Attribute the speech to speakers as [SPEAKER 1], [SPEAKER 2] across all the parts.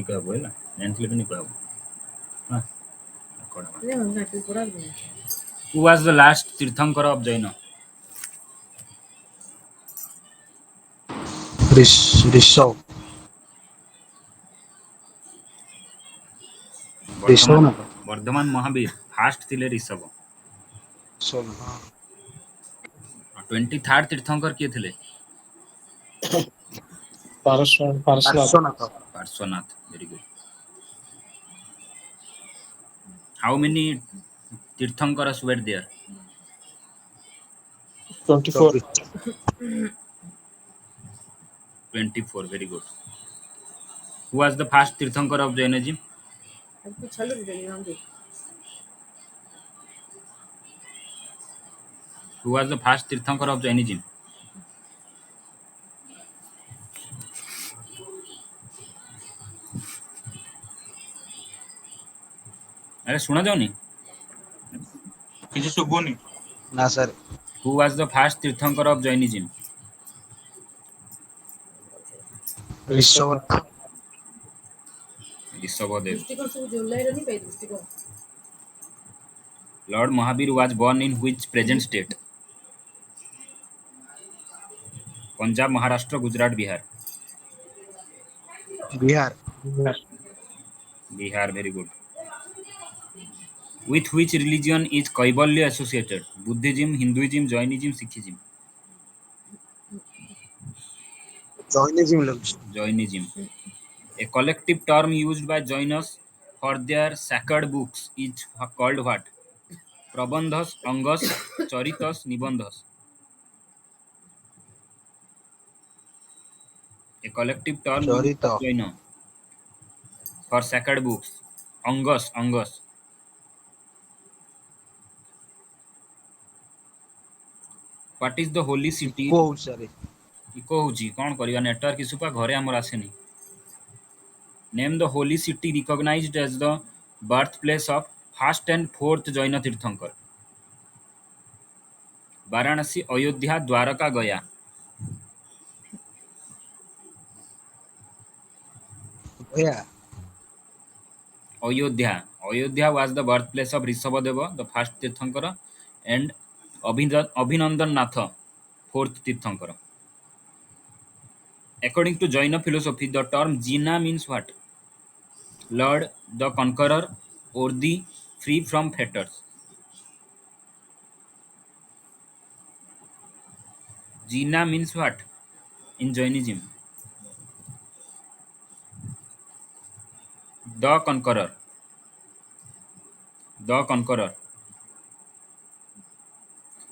[SPEAKER 1] कहबो हैला जानथिले तो नहीं कहबो हां Who was the last Tirthankara of Jaina?
[SPEAKER 2] Rishabh
[SPEAKER 1] Vardhaman Mahavir first थिले ऋषभ 23rd तीर्थंकर किए थिले Parshvanath very good how many tirthankaras were there 24 very good who was the first tirthankara of Jainism who was the first tirthankara of Jainism अरे सुना जाओ नहीं
[SPEAKER 3] किसी सुबुनी
[SPEAKER 2] ना sir
[SPEAKER 1] who was the first tirthankara of Jainism
[SPEAKER 2] Rishabh
[SPEAKER 1] Rishabhadev Lord Mahavir was born in which present state Punjab Maharashtra Gujarat Bihar
[SPEAKER 2] Bihar
[SPEAKER 1] Bihar very good with which religion is Kaivalya associated Buddhism Hinduism Jainism Sikhism Jainism a collective term used by Jainas for their sacred books is called what Prabandhas Angas Charitas Nibandhas a collective term used by
[SPEAKER 2] Charit
[SPEAKER 1] Jaina for sacred books Angas what is the holy city
[SPEAKER 2] बहुत सारे
[SPEAKER 1] eco होची कौन करिया network issue पा घरे हमर आसेनी name the holy city recognized as the birthplace of first and fourth Jaina Tirthankar Varanasi Ayodhya Dwarka गया
[SPEAKER 2] गया
[SPEAKER 1] Ayodhya was the birthplace of Rishabhadeva the first Tirthankara and Abhinandan Natha fourth Tirthankara according to Jaina philosophy the term Jina means what Lord the conqueror or the free from fetters Jina means what in Jainism the conqueror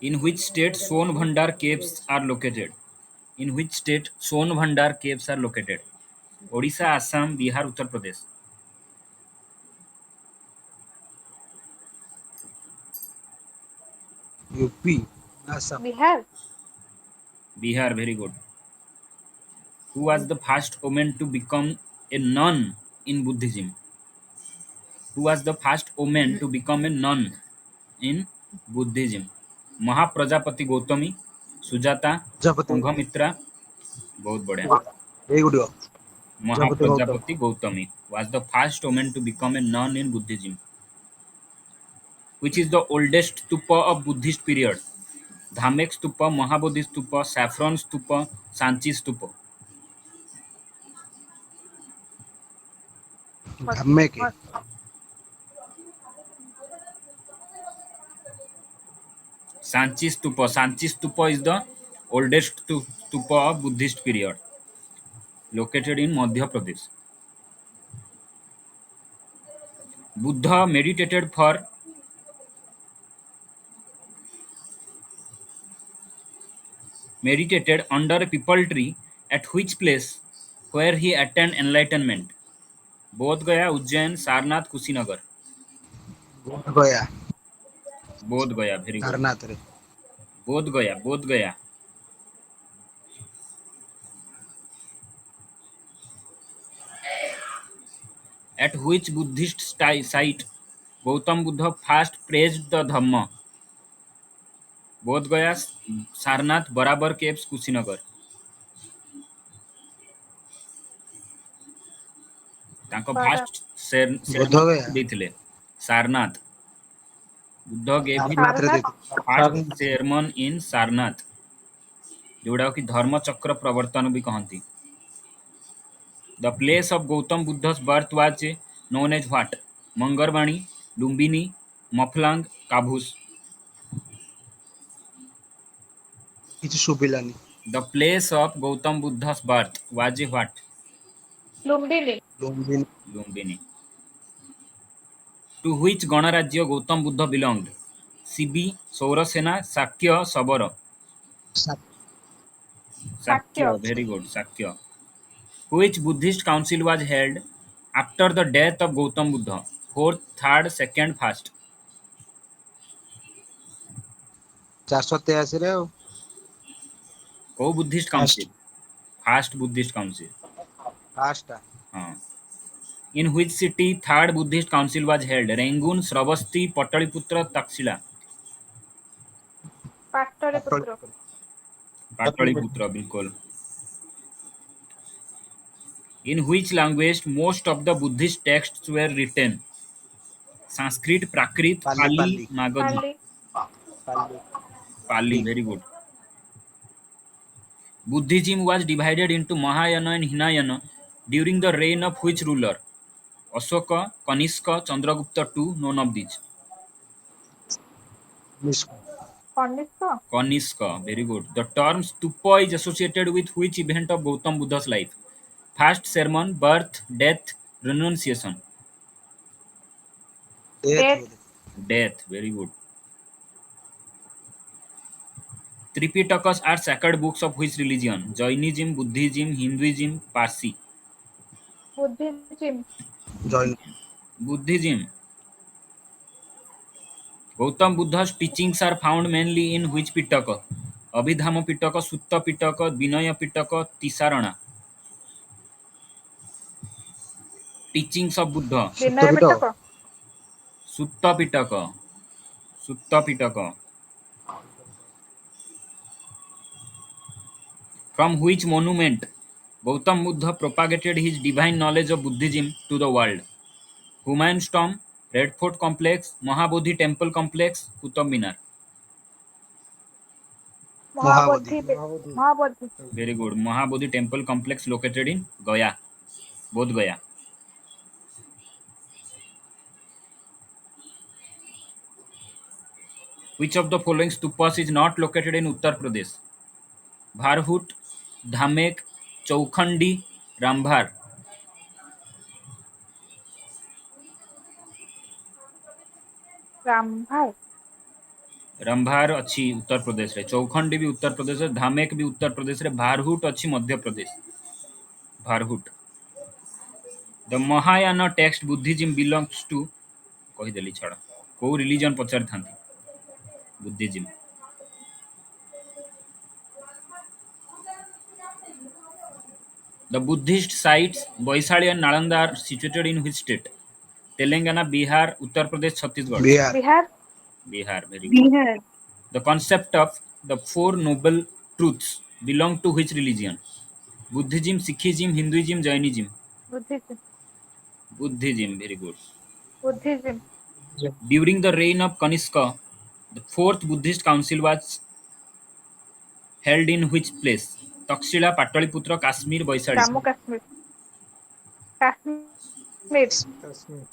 [SPEAKER 1] in which state Sonbhandar caves are located in which state Sonbhandar caves are located Odisha Assam Bihar Uttar Pradesh
[SPEAKER 2] UP Assam
[SPEAKER 1] Bihar very good who was the first woman to become a nun in Buddhism who was the first woman to become a nun in Buddhism Mahaprajapati Gautami Sujata
[SPEAKER 2] जपते
[SPEAKER 1] संघमित्रा बहुत बढ़िया
[SPEAKER 2] very good जपते Gautam
[SPEAKER 1] Mahaprajapati Gautami was the first woman to become a nun in Buddhism. Which is the oldest stupa of Buddhist period? Dhamek Stupa, Mahabodhi Stupa, Saffron Stupa, Sanchi Stupa.
[SPEAKER 2] धम्मे के
[SPEAKER 1] Sanchi Stupa. Sanchi Stupa is the oldest stupa of Buddhist period, located in Madhya Pradesh. Buddha meditated under a peepal tree at which place where he attained enlightenment? Bodh Gaya, Ujjain, Sarnath, Kushinagar.
[SPEAKER 2] गया
[SPEAKER 1] Bodh Gaya, very good.
[SPEAKER 2] धरनाथ रे
[SPEAKER 1] Bodh Gaya. At which Buddhist site Gautam Buddha first praised the Dhamma? Bodh Gaya, Sarnath, Barabar Caves, Kushinagar. ତାଙ୍କ
[SPEAKER 4] ବାରା
[SPEAKER 1] first
[SPEAKER 2] Buddha
[SPEAKER 1] ceremony
[SPEAKER 2] Gaya
[SPEAKER 1] ଦେଇଥିଲେ Sarnath. Buddha gave his
[SPEAKER 2] ସାରନାଥରେ
[SPEAKER 4] Sarnath
[SPEAKER 2] ଦେଇଥିଲେ।
[SPEAKER 1] First ସେରମନ୍ in Sarnath, ଯୋଉଟାକୁ କି ଧର୍ମଚକ୍ର ପ୍ରବର୍ତ୍ତନ ବି କହନ୍ତି। The place of Gautam Buddha's birth was known as what? ମଙ୍ଗରବାଣୀ, ଲୁମ୍ବିନୀ, ମଫଲାଙ୍ଗ, କାଭୁସ।
[SPEAKER 2] କିଛି ଶୁଭିଲାନି।
[SPEAKER 1] The place of Gautam Buddha's birth was what?
[SPEAKER 4] Lumbini.
[SPEAKER 2] Lumbini.
[SPEAKER 1] Lumbini. To which ଗଣରାଜ୍ୟ ଗୌତମ ବୁଦ୍ଧ belonged? ସିବି, ସୌରସେନା, ଶାକ୍ୟ, ଶବର।
[SPEAKER 2] ସା-
[SPEAKER 4] Shakya.
[SPEAKER 1] Shakya, very good, Shakya. Which Buddhist council was held after the death of Gautam Buddha? Fourth, third, second, first.
[SPEAKER 2] 483 ଆଉ
[SPEAKER 1] କୋଉ Buddhist
[SPEAKER 2] first
[SPEAKER 1] council? First Buddhist council.
[SPEAKER 2] ଫାଷ୍ଟଟା
[SPEAKER 1] ହଁ। In which city third Buddhist council was held? Rangoon, Sravasti, Pataliputra, Taxila.
[SPEAKER 4] Pataliputra.
[SPEAKER 1] Pataliputra, बिल्कुल. In which language most of the Buddhist texts were written? Sanskrit, Prakrit,
[SPEAKER 2] Pali
[SPEAKER 1] Pali,
[SPEAKER 2] Pali
[SPEAKER 1] Magadhi.
[SPEAKER 4] Pali.
[SPEAKER 2] Pali
[SPEAKER 1] Pali, very good. Buddhism was divided into Mahayana and Hinayana during the reign of which ruler? Ashoka, Kanishka, Chandragupta II, none of these.
[SPEAKER 2] ନିଷ୍କ
[SPEAKER 4] Kanishka.
[SPEAKER 1] Kanishka, very good. The term stupa is associated with which event of Gautam Buddha's life? First sermon, birth, death, renunciation.
[SPEAKER 2] Death
[SPEAKER 4] death.
[SPEAKER 2] ବୋଧେ।
[SPEAKER 1] Death, very good. Tripitakas are sacred books of which religion? Jainism, Buddhism, Hinduism, Parsi.
[SPEAKER 4] Buddhism.
[SPEAKER 2] Jain
[SPEAKER 1] Buddhism. Gautam Buddha's teachings are found mainly in which Pitaka? Abhidhamma Pitaka, Sutta Pitaka, Vinaya Pitaka, Tisarana. Teachings of Buddha.
[SPEAKER 4] Vinaya
[SPEAKER 2] ସୂତପୀଠ
[SPEAKER 4] Pitaka.
[SPEAKER 1] Sutta Pitaka. Sutta Pitaka. From which monument Gautam Buddha propagated his divine knowledge of Buddhism to the world? Humayun's tomb, Red Fort complex, Mahabodhi temple complex, Qutub Minar.
[SPEAKER 2] Mahabodhi
[SPEAKER 4] Mahabodhi.
[SPEAKER 1] Very good. Mahabodhi temple complex located in Gaya, Bodh Gaya. Which of the following stupas is not located in Uttar Pradesh? Bharhut, Dhamek, Chaukhandi, Rambhar.
[SPEAKER 4] Rambhai.
[SPEAKER 1] रंभार अच्छी उत्तर प्रदेश रे, चौखंडी भी उत्तर प्रदेश रे, धामेक भी उत्तर प्रदेश रे, भारहुट अच्छी Madhya Pradesh. Bharhut. The Mahayana text Buddhism belongs to कहीदेली छाड़ को रिलीजन पचारि थांती Buddhism. The Buddhist sites Vaishali and Nalanda are situated in which state? Telangana, Bihar, Uttar Pradesh, Chhattisgarh.
[SPEAKER 2] Bihar
[SPEAKER 4] Bihar.
[SPEAKER 1] Bihar, very good. The concept of the Four Noble Truths belong to which religion? Buddhism, Sikhism, Hinduism, Jainism.
[SPEAKER 4] Buddhism.
[SPEAKER 1] Buddhism, very good.
[SPEAKER 4] Buddhism.
[SPEAKER 1] During the reign of Kanishka, the fourth Buddhist council was held in which place? Takshila, Pataliputra, Kashmir, Vaishali.
[SPEAKER 4] Jammu Kashmir. Kashmir.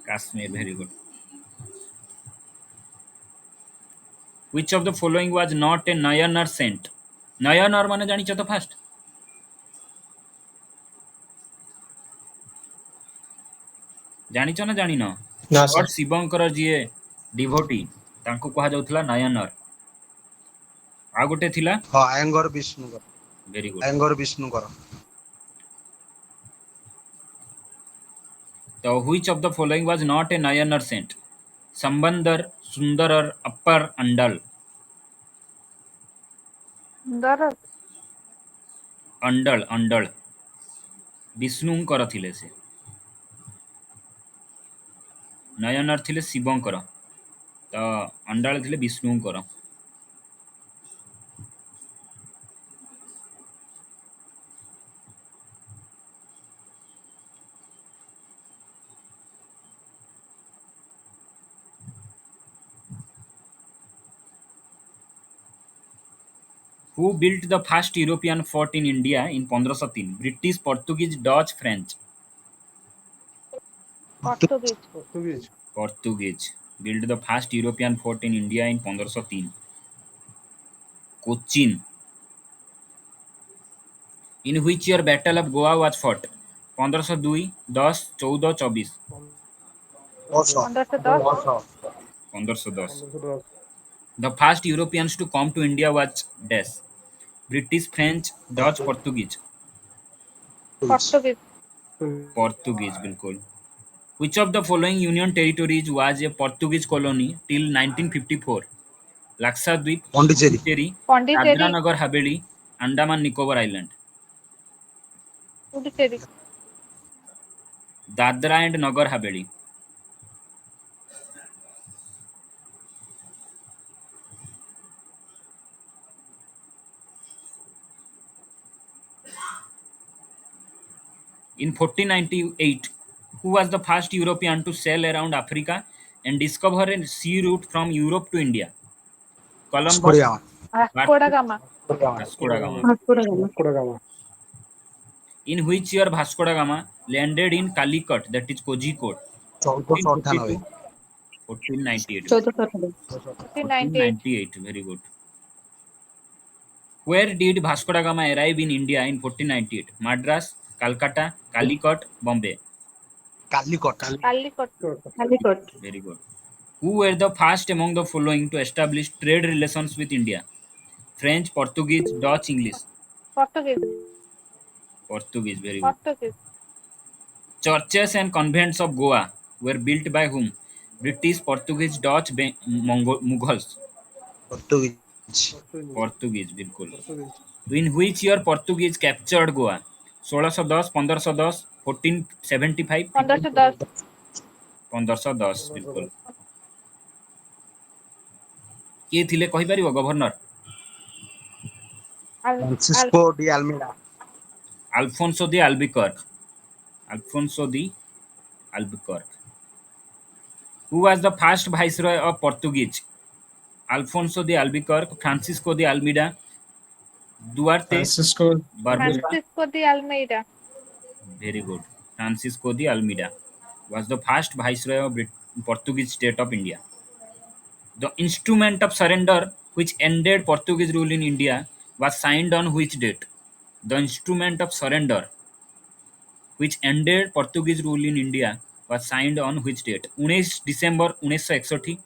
[SPEAKER 1] Kashmir, very good. Which of the following was not a Nayanar saint? Nayanar माने जानिଛ तो fast जानिଛ ना जानिन?
[SPEAKER 2] ନା
[SPEAKER 1] Lord ଶିବଙ୍କର ଯିଏ devotee ତାଙ୍କୁ କୁହାଯାଉଥିଲା ନୟନର। ଆଉ ଗୋଟେ ଥିଲା
[SPEAKER 2] ହଁ ଆୟଙ୍ଗର ବିଷ୍ଣୁଙ୍କର
[SPEAKER 1] ଭେରି ଗୁଡ୍।
[SPEAKER 2] ଆୟଙ୍ଗର ବିଷ୍ଣୁଙ୍କର
[SPEAKER 1] ତ which of the following was not a Nayanar saint? Sambandar, Sundarar, Appar, Andal.
[SPEAKER 4] ସୁନ୍ଦର।
[SPEAKER 1] अंडल विष्णुଙ୍କର ଥିଲେ ସେ। ନୟନର ଥିଲେ ଶିବଙ୍କର, ତ ଅଣ୍ଡାଳ ଥିଲେ ବିଷ୍ଣୁଙ୍କର। Who built the first European fort in India in 1503? British, Portuguese, Dutch, French.
[SPEAKER 4] Portuguese.
[SPEAKER 2] Portuguese.
[SPEAKER 1] Portuguese built the first European fort in India in 1503. Cochin. In which year Battle of Goa was fought? 1502, 10, 14, 24.
[SPEAKER 4] 1510।
[SPEAKER 1] 1510.
[SPEAKER 2] 1510।
[SPEAKER 1] The first Europeans to come to India was dash. British, French, Dutch, Portuguese.
[SPEAKER 4] Portuguese.
[SPEAKER 1] Portuguese, बिल्कुल. Which of the following Union territories was a Portuguese colony till 1954? Lakshadweep,
[SPEAKER 2] Pondicherry.
[SPEAKER 1] Puducherry, Dadra
[SPEAKER 4] Pondicherry.
[SPEAKER 1] Nagar Haveli, Andaman Nicobar Island.
[SPEAKER 4] Puducherry.
[SPEAKER 1] Dadra and Nagar Haveli. In 1498, who was the first European to sail around Africa and discover a sea route from Europe to India?
[SPEAKER 2] Vasco
[SPEAKER 1] Columbus,
[SPEAKER 2] da
[SPEAKER 4] Vasco da Gama.
[SPEAKER 1] Vasco da Gama.
[SPEAKER 2] Vasco da Gama.
[SPEAKER 1] In which year Vasco da Gama landed in Calicut, that is Kozhikode?
[SPEAKER 2] 1498।
[SPEAKER 1] 1452, 1498.
[SPEAKER 4] 1898।
[SPEAKER 1] 1498, very good. Where did Vasco da Gama arrive in India in 1498? Madras, Calcutta, Calicut, Bombay.
[SPEAKER 2] Calicut.
[SPEAKER 4] Calicut.
[SPEAKER 1] Very good. Who were the first among the following to establish trade relations with India? French, Portuguese, Dutch, English.
[SPEAKER 4] Portuguese.
[SPEAKER 1] Portuguese, very good.
[SPEAKER 4] Portuguese.
[SPEAKER 1] Churches and convents of Goa were built by whom? British, Portuguese, Dutch, Mughals.
[SPEAKER 2] Portuguese.
[SPEAKER 1] Portuguese, बिल्कुल. In which year Portuguese captured Goa? 1610, 1510, 1475,
[SPEAKER 4] 1510।
[SPEAKER 1] 1510, बिल्कुल. କିଏ ଥିଲେ କହିପାରିବ governor?
[SPEAKER 2] Francisco de Almeida.
[SPEAKER 1] Alfonso de Albuquerque. Alfonso de Albuquerque. Who was the first viceroy of Portuguese? Alfonso de Albuquerque, Francisco de Almeida, Duarte,
[SPEAKER 3] Francisco
[SPEAKER 1] Barbosa.
[SPEAKER 4] Francisco de Almeida.
[SPEAKER 1] Very good. Francisco de Almeida was the first viceroy of Portuguese state of India. The instrument of surrender which ended Portuguese rule in India was signed on which date? The instrument of surrender which ended Portuguese rule in India was signed on which date? 19 December 1961,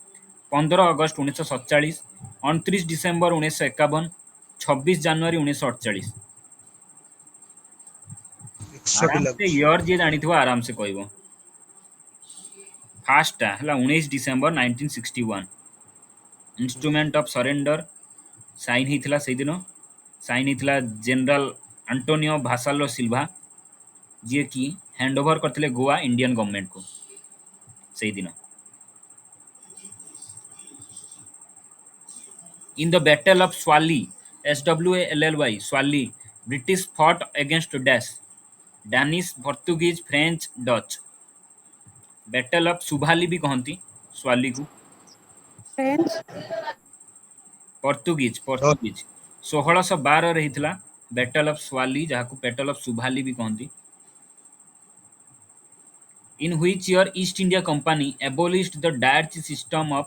[SPEAKER 1] 15 August 1947, 29 December 1951, 26 जनवरी 1948.
[SPEAKER 2] 100
[SPEAKER 1] आराम से
[SPEAKER 2] ଲାଗୁଛି।
[SPEAKER 1] Year जी जानिथिबो आराम से कहबो. फास्टा हला 19 December 1961. Instrument of surrender sign हितला सेहि दिन. साइन हितला जनरल आंटोनियो भासालो सिल्वा जे कि हैंडओवर करथिले गोवा इंडियन गवर्नमेंट को सेहि दिन. In the Battle of Swally, SWALLY, Swally, British fought against Dash, Danish, Portuguese, French, Dutch. Battle of Subhali भी कहती स्वाली को. Portuguese, Portuguese. 1612 रे हितला बैटल ऑफ स्वाली जहां को बैटल ऑफ सुभाली भी कहती. In which year East India Company abolished the Dutch system of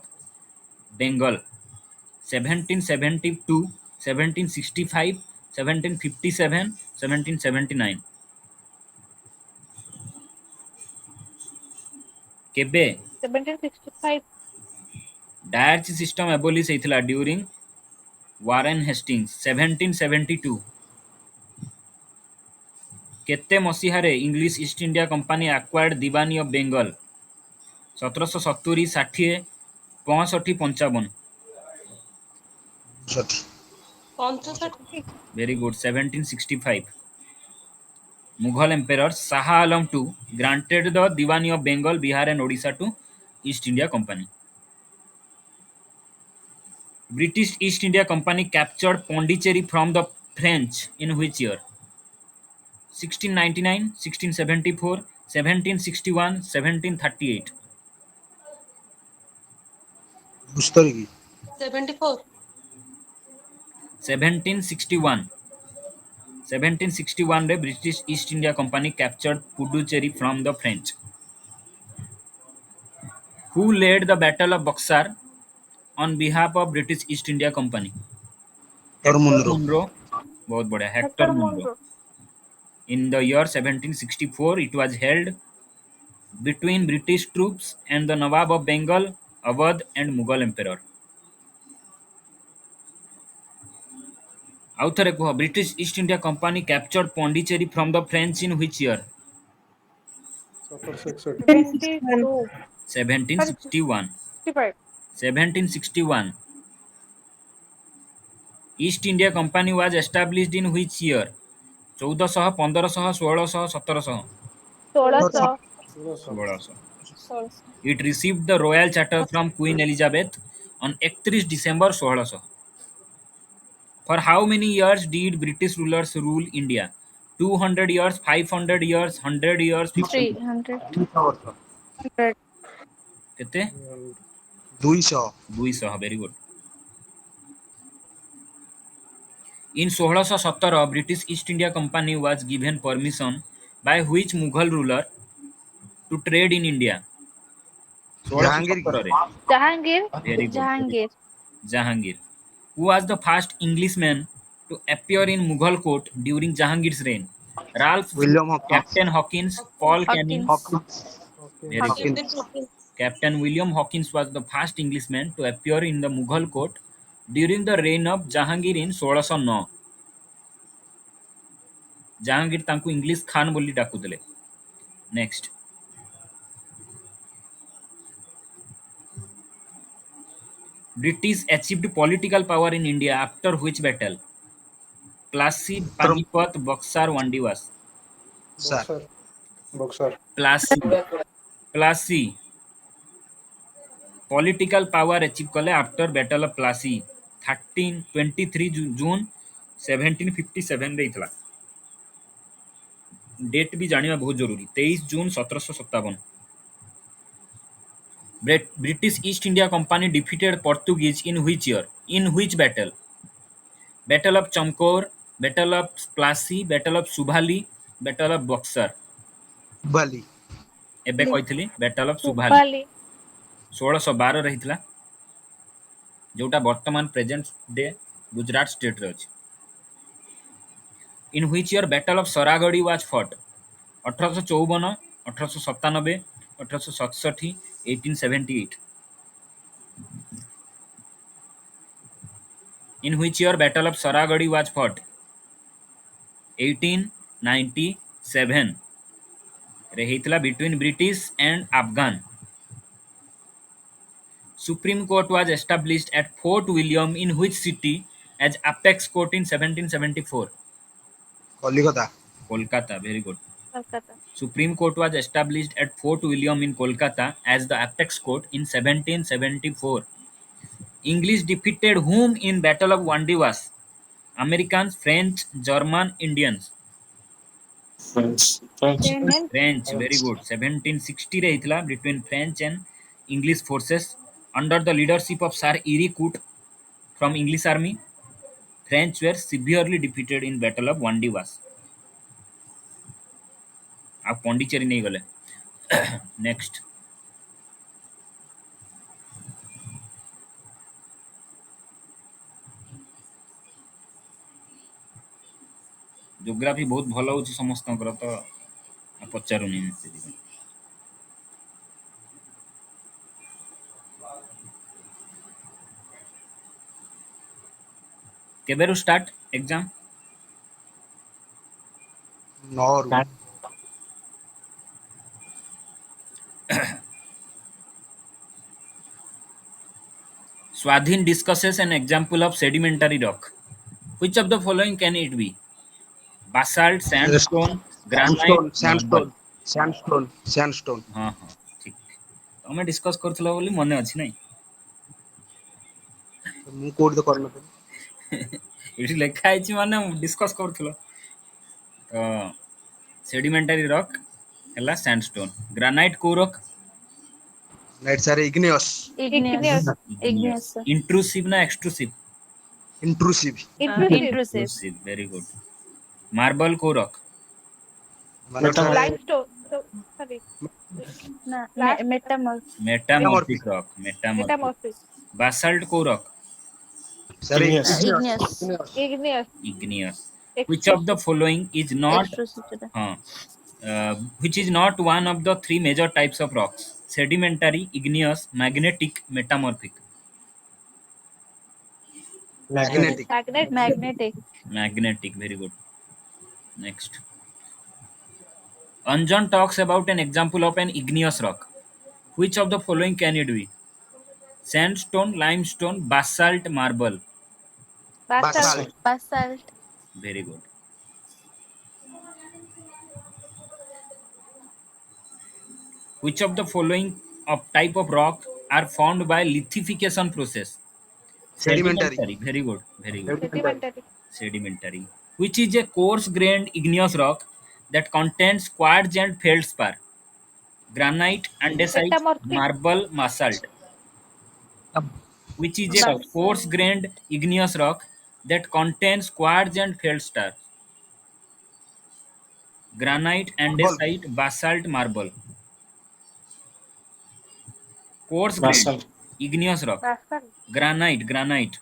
[SPEAKER 1] Bengal? 1772, 1765, 1757, 1779. केबे
[SPEAKER 4] 1765।
[SPEAKER 1] Dual system abolish होइथिला ड्यूरिंग वारेन हेस्टिंग्स 1772. केते मसीहारे English East India Company acquired Diwani of Bengal? 1770, 60, 65, 55.
[SPEAKER 2] 65।
[SPEAKER 1] Very good. 1765. Mughal Emperor Shah Alam II granted the Diwani of Bengal, Bihar and Odisha to East India Company. British East India Company captured Pondicherry from the French in which year? 1699, 1674, 1761, 1738.
[SPEAKER 2] 74।
[SPEAKER 1] 1761 1761 ରେ British East India Company captured Puducherry from the French. Who led the Battle of Buxar on behalf of British East India Company? Hector
[SPEAKER 2] Munro
[SPEAKER 1] Munro. बहुत बढ़िया, Hector
[SPEAKER 4] Hector
[SPEAKER 1] Munro.
[SPEAKER 4] Munro.
[SPEAKER 1] In the year 1764, it was held between British troops and the Nawab of Bengal, Awadh, and Mughal Emperor. ଆଉ ଥରେ କୁହ, British East India Company captured Pondicherry from the French in which year?
[SPEAKER 4] 72. Sorry,
[SPEAKER 1] 1761.
[SPEAKER 4] 65.
[SPEAKER 1] 1761. East India Company was established in which year? 1400, 1500, 1600, 1700?
[SPEAKER 4] 1600.
[SPEAKER 1] 1600.
[SPEAKER 4] 1600.
[SPEAKER 1] It received the royal charter from Queen Elizabeth on 31 December 1600. For how many years did British rulers rule India? 200 years, 500 years, 100 years, 50 years?
[SPEAKER 4] 300.
[SPEAKER 2] 200
[SPEAKER 4] 100.
[SPEAKER 1] କେତେ?
[SPEAKER 2] 200
[SPEAKER 1] 200. Very good. In 1617, British East India Company was given permission by which Mughal ruler to trade in India?
[SPEAKER 2] Jahangir की
[SPEAKER 1] 1617 ରେ.
[SPEAKER 4] Jahangir.
[SPEAKER 1] Very good. Very
[SPEAKER 4] Jahangir.
[SPEAKER 1] good. Jahangir. Who was the first Englishman to appear in Mughal court during Jahangir's reign? Ralph,
[SPEAKER 2] William Hawkins
[SPEAKER 1] Captain Hawkins, Paul Canning.
[SPEAKER 4] Hawkins.
[SPEAKER 1] Very good.
[SPEAKER 2] Hawkins
[SPEAKER 1] Captain William Hawkins was the first Englishman to appear in the Mughal court during the reign of Jahangir in 1609. Jahangir ତାଙ୍କୁ English Khan ବୋଲି ଡାକୁଥିଲେ. Next. British achieved political power in India after which battle? Plassey,
[SPEAKER 2] Uttar
[SPEAKER 1] Panipat, Buxar, Wandiwas.
[SPEAKER 2] Sir
[SPEAKER 1] Plassey. Plassey. Political power achieve kale after Battle of Plassey. 23 June 1757 ରେ ହେଇଥିଲା. Date भी जानिबा बहुत जरूरी. 23 जून 1757. British East India Company defeated Portuguese in which year? In which battle? Battle of Chamkor, Battle of Plassey, Battle of Subhali, Battle of Buxar.
[SPEAKER 2] बली
[SPEAKER 1] ଏବେ କହିଥିଲି Battle of Subhali.
[SPEAKER 4] Subali.
[SPEAKER 1] 1612 ରେ ହେଇଥିଲା, ଯୋଉଟା ବର୍ତ୍ତମାନ ପ୍ରେଜେଣ୍ଟ ଡେ ଗୁଜରାଟ ଷ୍ଟେଟରେ ଅଛି. In which year Battle of Saragadi was fought? 1854, 1897, 1867, 1878. In which year Battle of Saragadi was fought? 1897 ରେ ହେଇଥିଲା between British and Afghan. Supreme Court was established at Fort William in which city as apex court in 1774?
[SPEAKER 2] Kolkata
[SPEAKER 1] Kolkata. Very good.
[SPEAKER 4] Kolkata.
[SPEAKER 1] Supreme Court was established at Fort William in Kolkata as the apex court in 1774. English defeated whom in Battle of Wandiwas? Americans, French, German, Indians.
[SPEAKER 4] Indian.
[SPEAKER 1] French. Very good. 1760 ରେ ହେଇଥିଲା between French and English forces under the leadership of Sir Erie Coote from English army. French were severely defeated in Battle of Wandiwas. ଆଉ ପଣ୍ଡିଚେରୀ ନେଇଗଲେ. Next. Geography ବହୁତ ଭଲ ହଉଛି ସମସ୍ତଙ୍କର, ତ ପଚାରୁନି ସେଥିପାଇଁ. କେବେରୁ ଷ୍ଟାର୍ଟ ଏକ୍ଜାମ?
[SPEAKER 2] 9 ରୁ
[SPEAKER 1] Swadhin discusses an example of sedimentary rock. Which of the following can it be? Basalt, sandstone, granite,
[SPEAKER 2] sandstone
[SPEAKER 1] marble.
[SPEAKER 2] Sandstone sandstone sandstone
[SPEAKER 1] ହଁ ହଁ ଠିକ. ତମେ ଡିସ୍କସ୍ କରୁଥିଲ ବୋଲି ମନେ ଅଛି ନାଇଁ?
[SPEAKER 2] ମୁଁ କୋଉଠି ତ କରିନଥିଲି.
[SPEAKER 1] ଏଠି ଲେଖା ହେଇଛି ମାନେ ଡିସ୍କସ୍ କରୁଥିଲ. ତ ସେଡିମେଣ୍ଟାରୀ ରକ୍ ହେଲା ସ୍ୟାଣ୍ଡଷ୍ଟୋନ୍. ଗ୍ରାନାଇଟ୍ କୋଉ ରକ୍?
[SPEAKER 2] ନାଇଟ୍ sir igneous
[SPEAKER 4] Igneous.
[SPEAKER 1] Igneous.
[SPEAKER 4] Igneous.
[SPEAKER 1] Intrusive ନା extrusive?
[SPEAKER 2] Intrusive.
[SPEAKER 4] Intrusive.
[SPEAKER 5] Intrusive.
[SPEAKER 1] Intrusive. Very good. Marble को rock.
[SPEAKER 2] ମାନେ sir
[SPEAKER 4] Limestone. So, sorry.
[SPEAKER 5] Na,
[SPEAKER 4] Last.
[SPEAKER 1] Metamorphic rock. Metamorphic.
[SPEAKER 4] Metamorphic.
[SPEAKER 1] Basalt को rock.
[SPEAKER 2] sir
[SPEAKER 5] Igneous.
[SPEAKER 4] Igneous.
[SPEAKER 1] Igneous. Which of the
[SPEAKER 4] Extrusive.
[SPEAKER 1] following is not
[SPEAKER 5] Extrusive to the
[SPEAKER 1] which is not one of the three major types of rocks? Sedimentary, igneous, magnetic, metamorphic.
[SPEAKER 2] magnetic.
[SPEAKER 4] Magnetic.
[SPEAKER 5] magnetic.
[SPEAKER 1] Magnetic. Very good. Next. Anjan talks about an example of an igneous rock. Which of the following can it be? Sandstone, limestone, basalt, marble.
[SPEAKER 4] Basalt.
[SPEAKER 2] Basalt.
[SPEAKER 5] Basalt.
[SPEAKER 1] Very good. Which of the following of type of rock are formed by lithification process?
[SPEAKER 2] Sedimentary.
[SPEAKER 1] Sedimentary. Very good. Very good.
[SPEAKER 2] Sedimentary.
[SPEAKER 4] Sedimentary.
[SPEAKER 1] Sedimentary. Which is a coarse-grained igneous rock that contains quartz and feldspar, granite, andesite,
[SPEAKER 4] Metamorphic.
[SPEAKER 1] marble, basalt. Which is a
[SPEAKER 5] Basalt.
[SPEAKER 1] coarse-grained igneous rock that contains quartz and feldspar, granite,
[SPEAKER 2] Marble.
[SPEAKER 1] andesite, basalt, marble. Coarse-grained
[SPEAKER 6] Basalt.
[SPEAKER 1] igneous rock.
[SPEAKER 4] Basalt.
[SPEAKER 1] Granite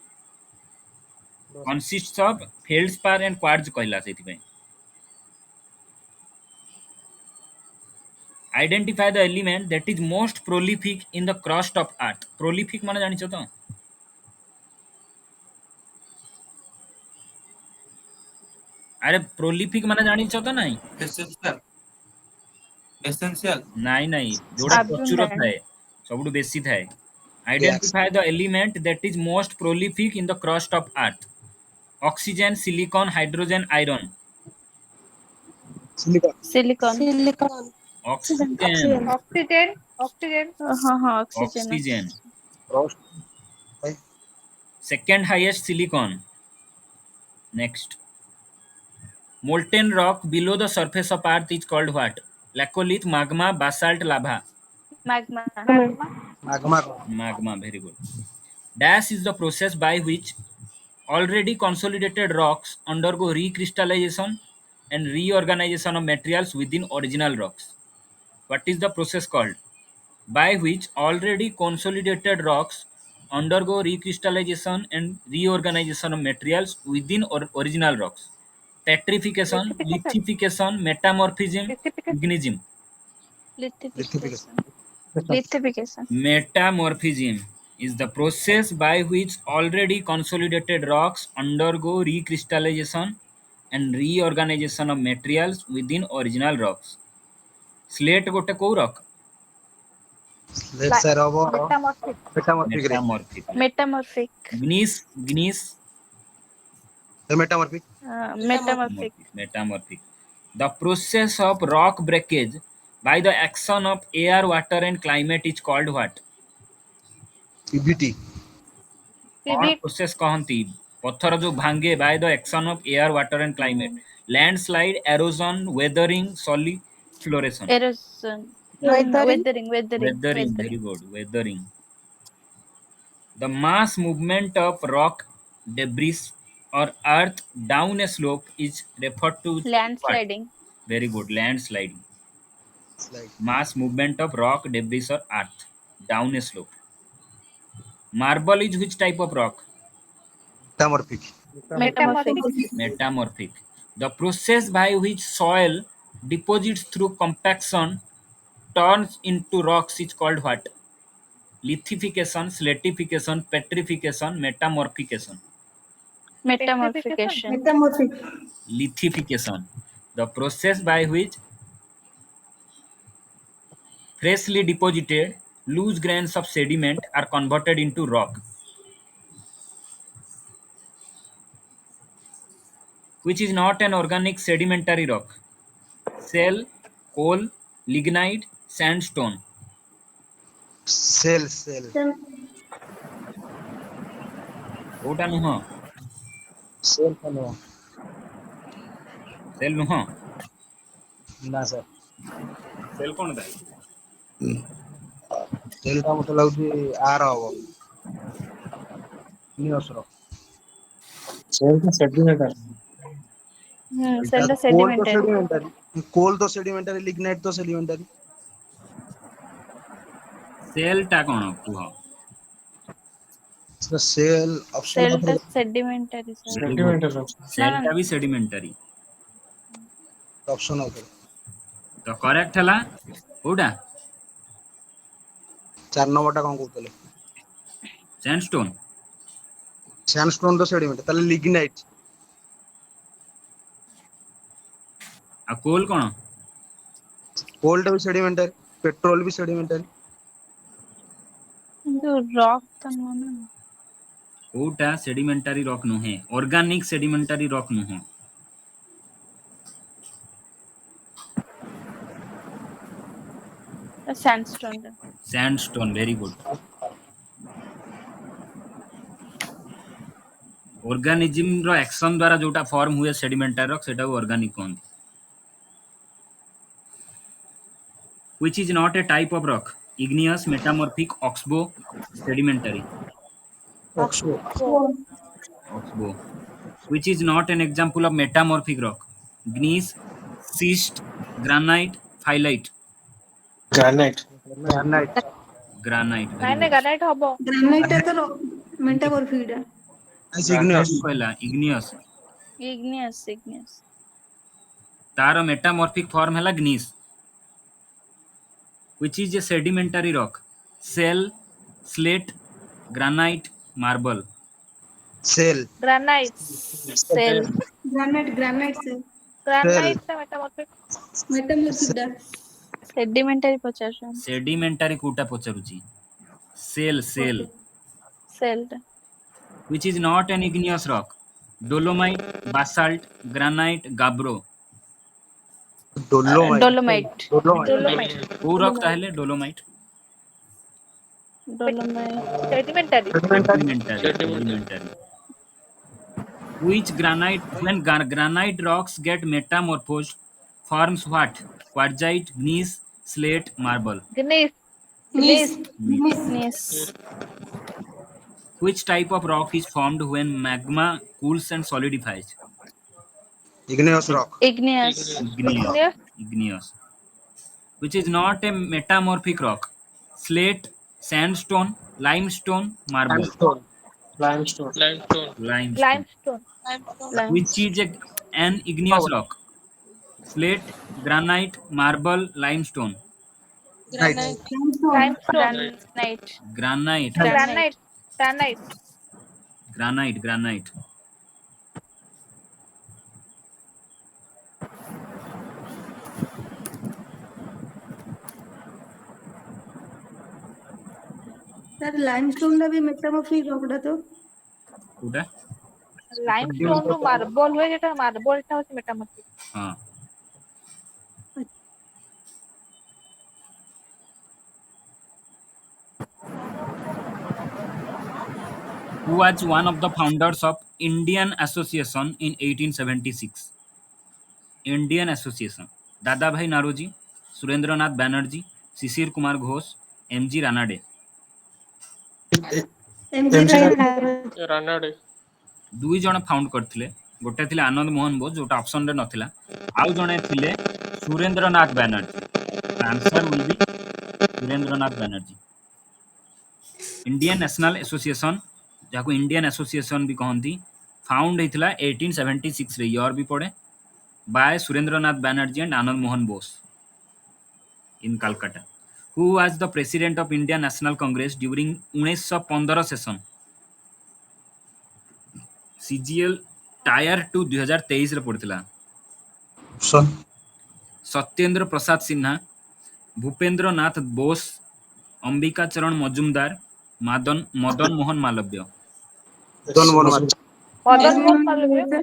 [SPEAKER 1] consists of feldspar and quartz कहला ସେଥିପାଇଁ. Identify the element that is most prolific in the crust of earth. Prolific ମାନେ ଜାଣିଛ ତ? ଆରେ prolific ମାନେ ଜାଣିଛ ତ ନାଇଁ?
[SPEAKER 3] Essential. Essential.
[SPEAKER 1] ନାଇଁ ଯୋଉଟା ପ୍ରଚୁର
[SPEAKER 5] Abundant.
[SPEAKER 1] ଥାଏ, ସବୁଠୁ ବେଶୀ ଥାଏ.
[SPEAKER 2] Yes.
[SPEAKER 1] Identify the element that is most prolific in the crust of earth. Oxygen, silicon, hydrogen, iron.
[SPEAKER 2] Silicon.
[SPEAKER 5] Silicon.
[SPEAKER 1] Oxygen.
[SPEAKER 4] Oxygen. Oxygen.
[SPEAKER 5] Oxygen.
[SPEAKER 1] Oxygen.
[SPEAKER 2] Frost.
[SPEAKER 1] Second highest, silicon. Next. Molten rock below the surface of earth is called what? Laccolith, magma, basalt, lava.
[SPEAKER 5] Magma.
[SPEAKER 2] Magma.
[SPEAKER 1] Magma. Very good. Dash is the process by which already consolidated rocks undergo recrystallization and reorganization of materials within original rocks. What is the process called? By which already consolidated rocks undergo recrystallization and reorganization of materials within original rocks. Petrification,
[SPEAKER 4] Lithification.
[SPEAKER 1] lithification, metamorphism,
[SPEAKER 4] Lithification.
[SPEAKER 1] igneism.
[SPEAKER 2] Lithification.
[SPEAKER 5] Lithification. Lithification.
[SPEAKER 1] Metamorphism is the process by which already consolidated rocks undergo recrystallization and reorganization of materials within original rocks. Slate ଗୋଟେ କୋଉ rock?
[SPEAKER 2] Let's say ହବ
[SPEAKER 4] Metamorphic.
[SPEAKER 2] metamorphic ରେ.
[SPEAKER 1] Metamorphic.
[SPEAKER 5] Metamorphic.
[SPEAKER 2] Metamorphic.
[SPEAKER 5] Metamorphic.
[SPEAKER 1] Metamorphic. The process of rock breakage by the action of air, water and climate is called what?
[SPEAKER 2] PBT.
[SPEAKER 1] कौन
[SPEAKER 4] Pivot.
[SPEAKER 1] Process कहती पत्थर जो भांगे by the action of air water and climate landslide erosion weathering solifluction
[SPEAKER 5] Erosion. Weathering.
[SPEAKER 1] Weathering very good weathering the mass movement of rock debris और earth down a slope is referred to what
[SPEAKER 5] Landsliding.
[SPEAKER 1] Very good landsliding
[SPEAKER 2] Slide.
[SPEAKER 1] mass movement of rock debris or earth down a slope. Marble is which type of rock?
[SPEAKER 2] Metamorphic.
[SPEAKER 5] Metamorphic.
[SPEAKER 1] Metamorphic. The process by which soil deposits through compaction turns into rocks is called what? Lithification, slatification, petrification, metamorphication.
[SPEAKER 5] Metamorphication.
[SPEAKER 1] Lithification. The process by which freshly deposited loose grains of sediment are converted into rock. Which is not an organic sedimentary rock? Shell, coal, lignite, sandstone.
[SPEAKER 2] Cell.
[SPEAKER 1] କୋଉଟା ନୁହଁ?
[SPEAKER 2] Cell ଟା ନୁହଁ.
[SPEAKER 1] Cell ନୁହଁ?
[SPEAKER 2] ନା sir.
[SPEAKER 1] Cell କ'ଣ ଥାଏ?
[SPEAKER 2] Cell ଟା ମତେ ଲାଗୁଛି ଆର ହବ. Igneous ର.
[SPEAKER 6] सेल का सेडिमेंटर
[SPEAKER 5] Cell
[SPEAKER 2] कोल तो
[SPEAKER 5] sedimentary.
[SPEAKER 2] सेडिमेंटरी, कोल तो सेडिमेंटरी, लिग्नाइट तो सेडिमेंटरी।
[SPEAKER 1] ସେଲ୍ଟା କ'ଣ କୁହ?
[SPEAKER 2] Shale option
[SPEAKER 5] Cell
[SPEAKER 2] of
[SPEAKER 5] sedimentary sir.
[SPEAKER 1] Very good.
[SPEAKER 6] Sedimentary
[SPEAKER 1] ସେଲ୍ଟା ବି ସେଡିମେଣ୍ଟାରୀ।
[SPEAKER 2] ऑप्शन ऑफ
[SPEAKER 1] ତ କରେକ୍ଟ ହେଲା କୋଉଟା?
[SPEAKER 2] 4 नंबरटा कोन कहतले?
[SPEAKER 1] ସ୍ୟାଣ୍ଡଷ୍ଟୋନ୍।
[SPEAKER 2] सैंडस्टोन तो सेडिमेंट ताले लिग्नाइट।
[SPEAKER 1] ଆଉ କୋଲ୍ କ'ଣ?
[SPEAKER 2] कोल्ड भी सेडिमेंटरी, पेट्रोल भी सेडिमेंटरी।
[SPEAKER 5] जो rock तो नୁହଁ ନା।
[SPEAKER 1] କୋଉଟା ସେଡିମେଣ୍ଟାରୀ ରକ୍ ନୁହେଁ? ଅର୍ଗାନିକ ସେଡିମେଣ୍ଟାରୀ ରକ୍ ନୁହଁ।
[SPEAKER 5] Sandstone ଟା।
[SPEAKER 1] ସ୍ୟାଣ୍ଡଷ୍ଟୋନ୍। Very good. ଅର୍ଗାନିଜିମର ଆକ୍ସନ ଦ୍ୱାରା ଯୋଉଟା ଫର୍ମ ହୁଏ ସେଡିମେଣ୍ଟାରୀ ରକ୍ ସେଟାକୁ ଅର୍ଗାନିକ କହନ୍ତି। Which is not a type of rock? Igneous, metamorphic, oxbow, sedimentary.
[SPEAKER 2] Oxo
[SPEAKER 1] Oxbow. Which is not an example of metamorphic rock? Gneiss, schist, granite, phyllite.
[SPEAKER 6] Granite
[SPEAKER 2] granite.
[SPEAKER 1] Granite. Very
[SPEAKER 4] ନାଇଁ ନାଇଁ
[SPEAKER 1] good.
[SPEAKER 4] Granite ହବ।
[SPEAKER 7] Granite ଟା ତ ମେଟାମରଫିକ୍ ଟା।
[SPEAKER 2] Igneous
[SPEAKER 1] କହିଲା igneous।
[SPEAKER 5] Igneous.
[SPEAKER 1] ତାର metamorphic form ହେଲା gneiss. Which is a sedimentary rock? Shell, slate, granite, marble.
[SPEAKER 2] Shell
[SPEAKER 4] granite.
[SPEAKER 5] Cell
[SPEAKER 7] granite ସେ
[SPEAKER 4] ଗ୍ରାନାଇଟ୍ ଟା ମେଟାମର୍ଫିକ୍।
[SPEAKER 7] ମେଟାମରଫିକ୍ ଟା।
[SPEAKER 5] sedimentary ପଚାରୁଛନ୍ତି।
[SPEAKER 1] Sedimentary କୋଉଟା ପଚାରୁଛି? Shell.
[SPEAKER 5] Cell ଟା।
[SPEAKER 1] Which is not an igneous rock? Dolomite, basalt, granite, gabbro.
[SPEAKER 2] Dolomite.
[SPEAKER 5] Dolomite.
[SPEAKER 4] Dolomite.
[SPEAKER 1] କୋଉ rock ତାହେଲେ dolomite?
[SPEAKER 5] Dolomite.
[SPEAKER 4] Sedimentary.
[SPEAKER 1] Sedimentary. Which granite, when granite rocks get metamorphosed, forms what? Quartzite, gneiss, slate, marble.
[SPEAKER 4] Gneiss.
[SPEAKER 7] Gneiss
[SPEAKER 5] Igneous.
[SPEAKER 1] Which type of rock is formed when magma cools and solidifies?
[SPEAKER 2] Igneous rock.
[SPEAKER 5] Igneous.
[SPEAKER 1] Igneous. Which is not a metamorphic rock? Slate, sandstone, limestone, marble.
[SPEAKER 6] Limestone
[SPEAKER 1] Limestone.
[SPEAKER 4] Limestone.
[SPEAKER 1] Which is an igneous rock? Slate, granite, marble, limestone.
[SPEAKER 2] Granite.
[SPEAKER 4] Limestone.
[SPEAKER 5] Granite.
[SPEAKER 1] Granite.
[SPEAKER 5] Granite.
[SPEAKER 1] Granite.
[SPEAKER 7] ତାର ଲାଇମଷ୍ଟୋନ ଟା ବି ମେଟାମରଫିକ୍ rock ଟା ତ।
[SPEAKER 1] କୋଉଟା?
[SPEAKER 4] ଲାଇମଷ୍ଟୋନ୍ ରୁ marble ହୁଏ, ଯେଟା marble ଟା ହଉଛି ମେଟାମର୍ଫିକ୍।
[SPEAKER 1] ହଁ। Who was one of the founders of Indian Association in 1876? Indian Association. दादा भाई नारोजी, सुरेंद्रनाथ बैनर्जी, शिशिर कुमार घोष, एमजी रानाडे.
[SPEAKER 7] ଏମଜି
[SPEAKER 6] रानाडे
[SPEAKER 1] ଦୁଇ ଜଣ ଫାଉଣ୍ଡ କରିଥିଲେ। ଗୋଟେ ଥିଲେ ଆନନ୍ଦ ମୋହନ ବୋଷ, ଯୋଉଟା ଅପସନରେ ନଥିଲା। ଆଉ ଜଣେ ଥିଲେ Surendranath Banerjee. Answer will be Surendranath Banerjee. Indian national association, ଯାହାକୁ ଇଣ୍ଡିଆନ୍ ଆସୋସିଏସନ ବି କହନ୍ତି, ଫାଉଣ୍ଡ ହେଇଥିଲା 1876 ରେ। ଇୟର ବି ପଡେ। By Surendranath Banerjee and Ananda Mohan Bose in Calcutta. Who was the president of Indian National Congress during 1915 session? CGL tyre 2 2023 ରେ ପଡିଥିଲା। सत्येंद्र प्रसाद सिन्हा, भूपेंद्र नाथ बोस, अंबिका चरण मजुमदार, मदन मोहन मालव्य.
[SPEAKER 4] ମଦନ ମୋହନ ମାଲବ୍ୟ।